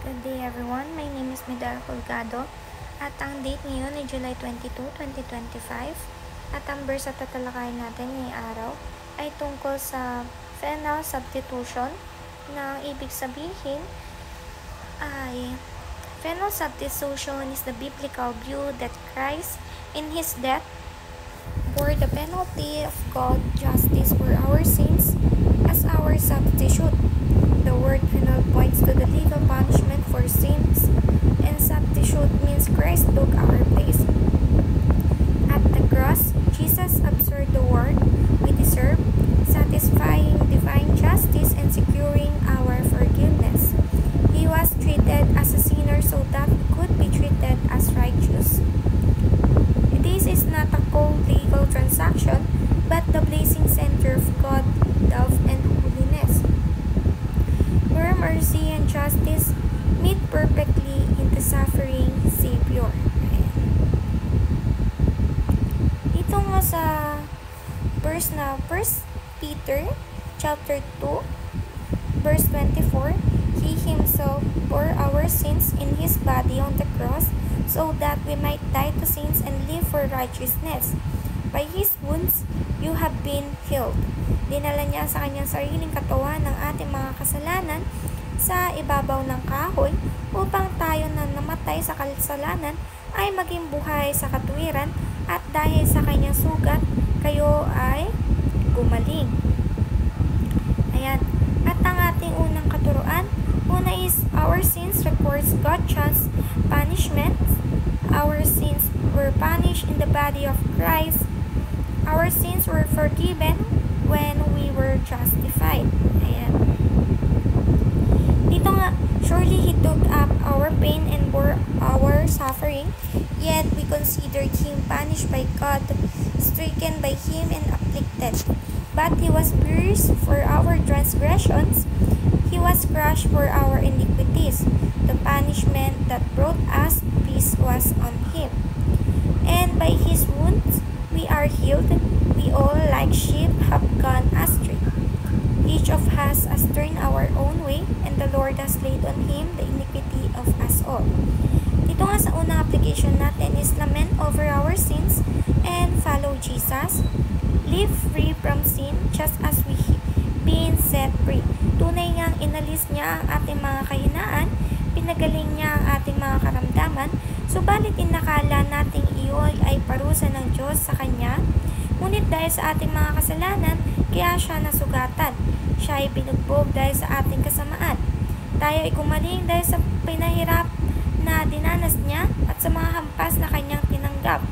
Good day everyone, my name is Medar Colgado at ang date ngayon ay July 22, 2025 at ang verse at tatalakayin natin ngayong araw ay tungkol sa phenol substitution na ibig sabihin ay phenol substitution is the biblical view that Christ in His death bore the penalty of God's justice for our sins as our substitute. The word phenol points to the legal punishment for sins, and substitute means Christ took our place. At the cross, Jesus absorbed the word we deserve, satisfying divine justice and securing our forgiveness. He was treated as a sinner so that we could be treated as righteous. This is not a cold legal transaction, but the blazing center of God, love, and holiness, where mercy and justice meet perfectly in the suffering Savior. Dito nga sa verse na 1 Peter chapter 2 verse 24, He Himself bore our sins in His body on the cross so that we might die to sins and live for righteousness. By His wounds, you have been healed. Dinala niya sa kanyang sariling katawan ng ating mga kasalanan sa ibabaw ng kahoy upang tayo na namatay sa kasalanan ay maging buhay sa katuwiran, at dahil sa kanyang sugat, kayo ay gumaling. Ayan. At ang ating unang katuruan, una is our sins records God's just punishment. Our sins were punished in the body of Christ. Our sins were forgiven when we were justified. Ayan. Dito nga, surely He took up our pain and bore our suffering, yet we considered Him punished by God, stricken by Him and afflicted. But He was pierced for our transgressions, He was crushed for our iniquities. The punishment that brought us peace was on Him. And by His wounds we are healed. We all like sheep have gone astray. Each of us has turned our own way, and the Lord has laid on Him the iniquity of us all. Dito nga sa unang application natin is lament over our sins and follow Jesus. Live free from sin just as we been set free. Tunay ngang inalis niya ang ating mga kahinaan, pinagaling niya ang ating mga karamdaman, subalit inakala nating iyon ay parusa ng Diyos sa Kanya. Ngunit dahil sa ating mga kasalanan, kaya siya nasugatan. Siya ay binugbog dahil sa ating kasamaan. Tayo ay gumaling dahil sa pinahirap na dinanas niya at sa mga hampas na kanyang tinanggap.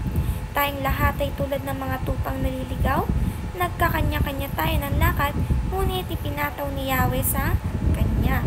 Tayong lahat ay tulad ng mga tupang naliligaw. Nagkakanya-kanya tayo ng lakad, ngunit ipinataw ni Yahweh sa Kanya.